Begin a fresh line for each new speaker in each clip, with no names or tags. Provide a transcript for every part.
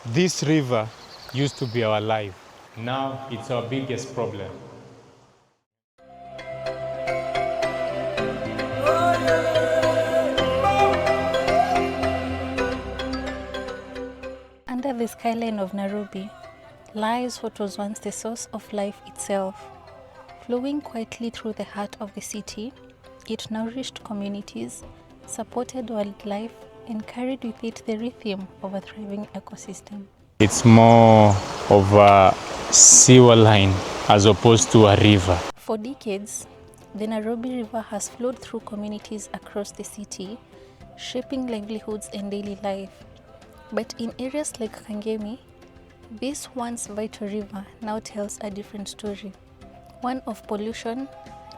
This river used to be our life. Now it's our biggest problem.
Under the skyline of Nairobi lies what was once the source of life itself. Flowing quietly through the heart of the city, it nourished communities, supported wildlife, and carried with it the rhythm of a thriving ecosystem.
It's more of a sewer line as opposed to a river.
For decades, the Nairobi River has flowed through communities across the city, shaping livelihoods and daily life. But in areas like Kangemi, this once vital river now tells a different story, one of pollution,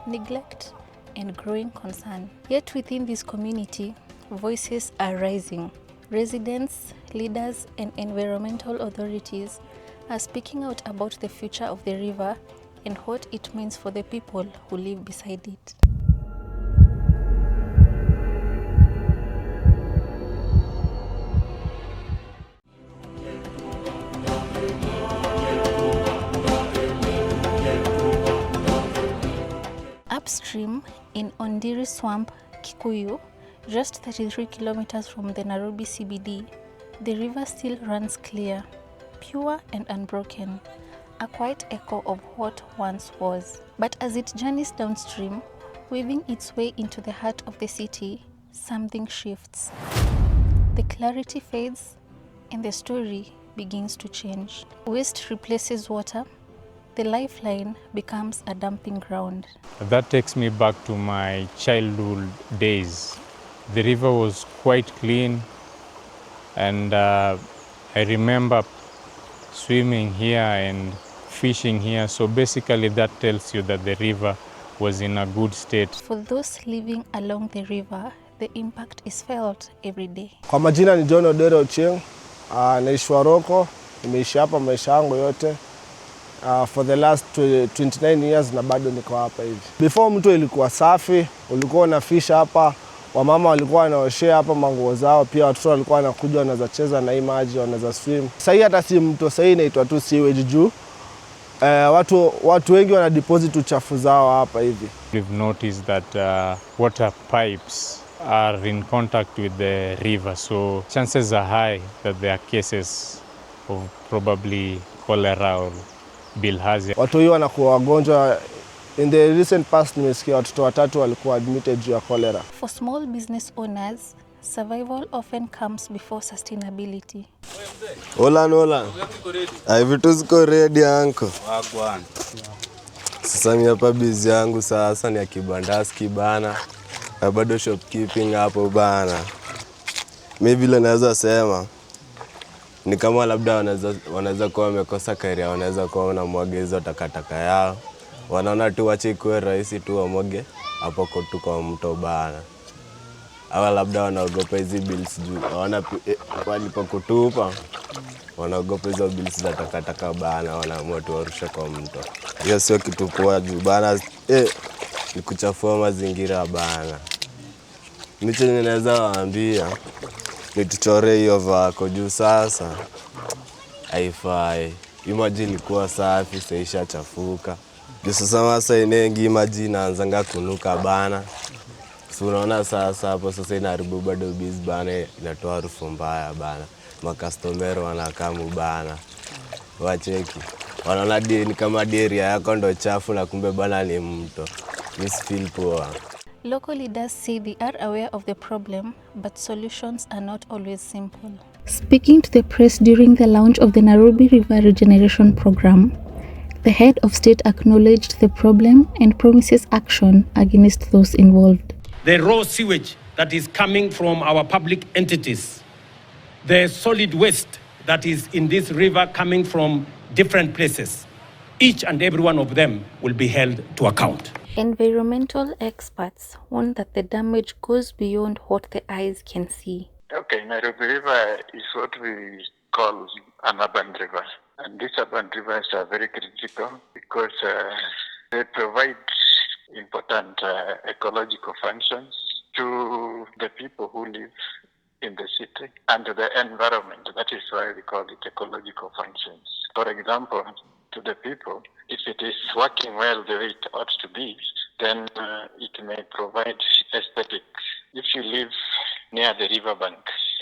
neglect, and growing concern. Yet within this community, voices are rising. Residents, leaders, and environmental authorities are speaking out about the future of the river and what it means for the people who live beside it. Upstream in Ondiri Swamp, Kikuyu, just 33 kilometers from the Nairobi CBD, the river still runs clear, pure and unbroken, a quiet echo of what once was. But as it journeys downstream, weaving its way into the heart of the city, something shifts. The clarity fades and the story begins to change. Waste replaces water. The lifeline becomes a dumping ground.
That takes me back to my childhood days. The river was quite clean, and I remember swimming here and fishing here. So basically that tells you that the river was in a good state.
For those living along the river, the impact is felt every day.
Kwa majina ni John Odero Ochieng, naishi Roko, nimeishi hapa maisha yangu yote. For the last 29 years na bado niko hapa hivi. Before mto ilikuwa safi, ulikuwa unafisha hapa, wamama walikuwa wanaoshea hapa manguo zao, pia watoto walikuwa wanakuja wanaweza cheza na hii maji, wanaweza swim. Sasa hata si mto, sasa inaitwa tu sewage juu. Watu wengi wana deposit uchafu zao hapa hivi.
We've noticed that water pipes are in contact with the river, so chances are high that there are cases of probably cholera or bilharzia.
Watu hiyo wanakuwa wagonjwa. In the recent past nimesikia watoto 3 walikuwa admitted juu ya cholera.
For small business owners, survival often comes before sustainability.
Hola. Vitu ziko ready anko. Sasa mimi hapa busy yangu sasa ni ya kibandaski bana. Na bado shopkeeping hapo bana. Mimi vile naweza sema ni kama labda wanaweza kuwa wamekosa career, wanaweza kuwa wanamwaga hizo takataka yao. Wanaona tu wache ikuwe rahisi tu wamwage hapo tu kwa mto bana. Au labda wanaogopa hizi bills juu. Hawana walipokutupa. Wanaogopa hizo bills za takataka bana, wanaamua tu warushe kwa mto. Hiyo sio kitu poa juu bana, ni kuchafua mazingira bana. Mimi ninaweza waambia nituchore hiyo vako juu sasa haifai. Maji ilikuwa safi, sasa ishachafuka. Juu sasa inengi maji inaanza kunuka bana. So unaona sasa hapo sasa inaharibu bado biz bana, inatoa harufu mbaya bana. Makastomero wanakamu bana. Wacheki. Wanaona ni kama area yako ndo chafu na kumbe bana ni mto. This feel poor.
Local leaders say they are aware of the problem, but solutions are not always simple. Speaking to the press during the launch of the Nairobi River Regeneration Program, the head of state acknowledged the problem and promises action against those involved.
The raw sewage that is coming from our public entities, the solid waste that is in this river coming from different places, each and every one of them will be held to account.
Environmental experts warn that the damage goes beyond what the eyes can see.
Okay, Nairobi River is what we call an urban river. And these urban rivers are very critical because they provide important ecological functions to the people who live in the city. and the environment. That is why we call it ecological functions. For example, to the people, if it is working well the way it ought to be, then it may provide aesthetics. If you live near the riverbank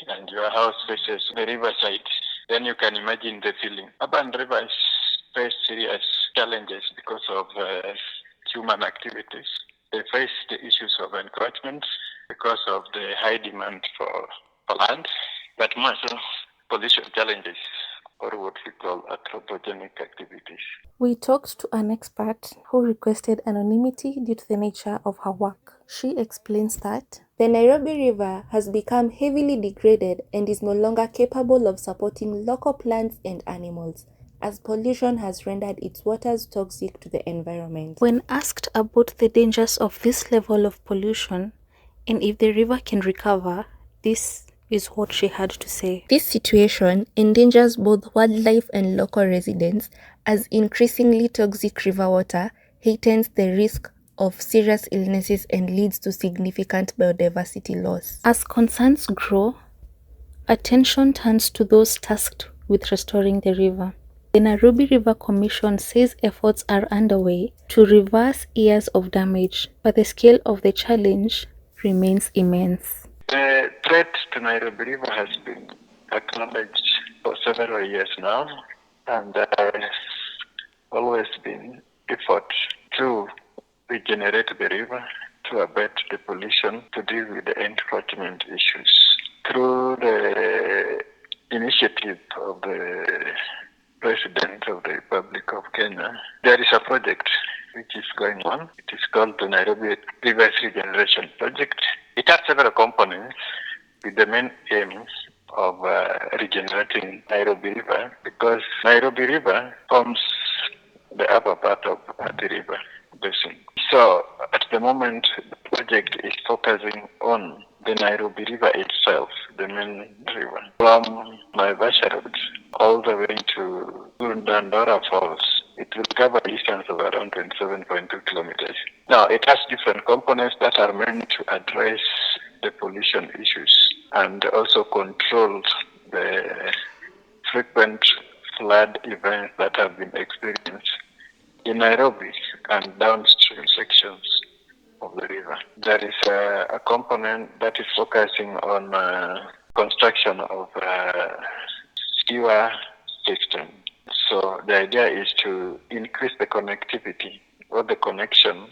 and your house faces the riverside, then you can imagine the feeling. Urban rivers face serious challenges because of human activities. They face the issues of encroachment because of the high demand for land, but also pollution challenges, or what we call anthropogenic activities.
We talked to an expert who requested anonymity due to the nature of her work. She explains that the Nairobi River has become heavily degraded and is no longer capable of supporting local plants and animals, as pollution has rendered its waters toxic to the environment. When asked about the dangers of this level of pollution and if the river can recover, this is what she had to say. This situation endangers both wildlife and local residents, as increasingly toxic river water heightens the risk of serious illnesses and leads to significant biodiversity loss. As concerns grow, attention turns to those tasked with restoring the river. The Nairobi River Commission says efforts are underway to reverse years of damage, but the scale of the challenge remains immense.
The threat to Nairobi River has been acknowledged for several years now, and there has always been effort to regenerate the river, to abate the pollution, to deal with the encroachment issues. Through the initiative of the President of the Republic of Kenya, there is a project which is going on. It is called the Nairobi Rivers Regeneration Project. It has several components with the main aim of regenerating Nairobi River, because Nairobi River forms the upper part of the river basin. So at the moment, the project is focusing on the Nairobi River itself, the main river, from Naivasha Road all the way to Dandora Falls. It will cover a distance of around 27.2 kilometers. Now, it has different components that are meant to address the pollution issues and also control the frequent flood events that have been experienced in Nairobi and downstream sections of the river. There is a component that is focusing on construction of sewer system. So the idea is to increase the connectivity or the connection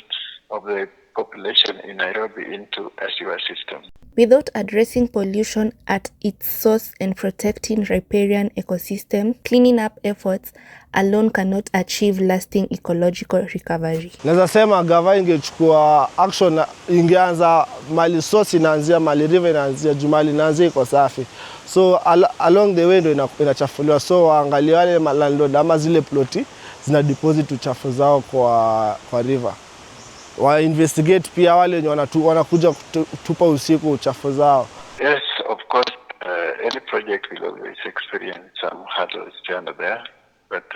of the population in Nairobi into a sewer system.
Without addressing pollution at its source and protecting riparian ecosystem, cleaning up efforts alone cannot achieve lasting ecological recovery.
Naweza sema gava ingechukua action, ingeanza mali source inaanzia, mali river inaanzia, jumali inaanzia iko safi. So along the way ndo inachafuliwa. So waangalie wale landlord ama zile ploti zina deposit uchafu zao kwa river. Wa investigate pia wale wenye wanakuja kutupa usiku uchafu zao.
Yes, of course, any project will always experience some hurdles here and there, but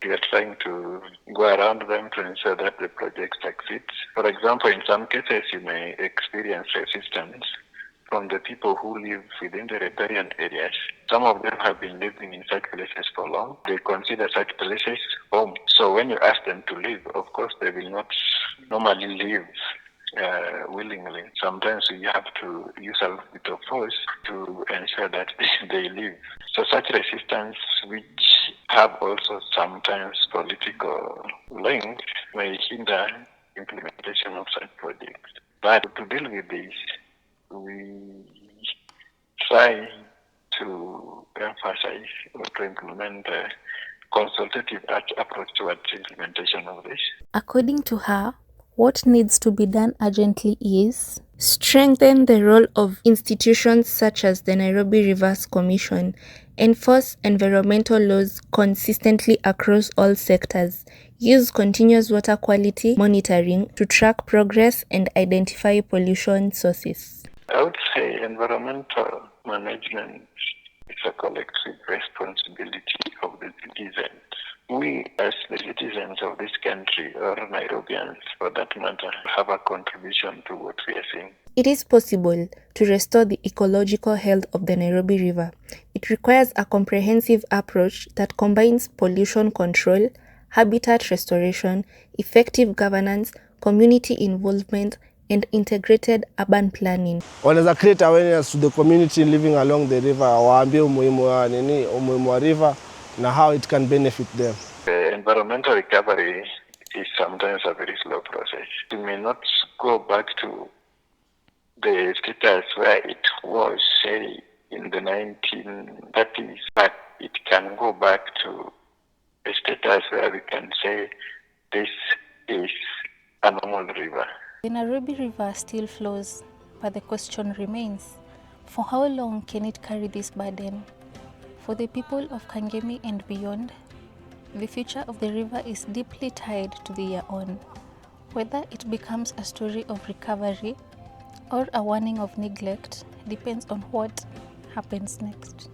we are trying to go around them to ensure that the project succeeds. For example, in some cases, you may experience resistance from the people who live within the riparian areas. Some of them have been living in such places for long. They consider such places home. So when you ask them to leave, of course, they will not normally leave willingly. Sometimes you have to use a little bit of force to ensure that they leave. So such resistance, which have also sometimes political links, may hinder implementation of such projects. But to deal with this, we try to emphasize or to implement a consultative approach towards implementation of this.
According to her, what needs to be done urgently is strengthen the role of institutions such as the Nairobi Rivers Commission, enforce environmental laws consistently across all sectors, use continuous water quality monitoring to track progress and identify pollution sources.
I would say environmental management is a collective responsibility of the citizens. we as the citizens of this country, or Nairobians for that matter, have a contribution to what we are seeing.
It is possible to restore the ecological health of the Nairobi River. It requires a comprehensive approach that combines pollution control, habitat restoration, effective governance, community involvement, and integrated urban planning.
Wanaweza create awareness to the community living along the river, waambie umuhimu wa river na how it can benefit them.
Environmental recovery is sometimes a very slow process. We may not go back to the status where it was, say, in the 1930s, but it can go back to a status where we can say this is a normal river.
The Nairobi River still flows, but the question remains, for how long can it carry this burden? For the people of Kangemi and beyond, the future of the river is deeply tied to the year on. Whether it becomes a story of recovery or a warning of neglect depends on what happens next.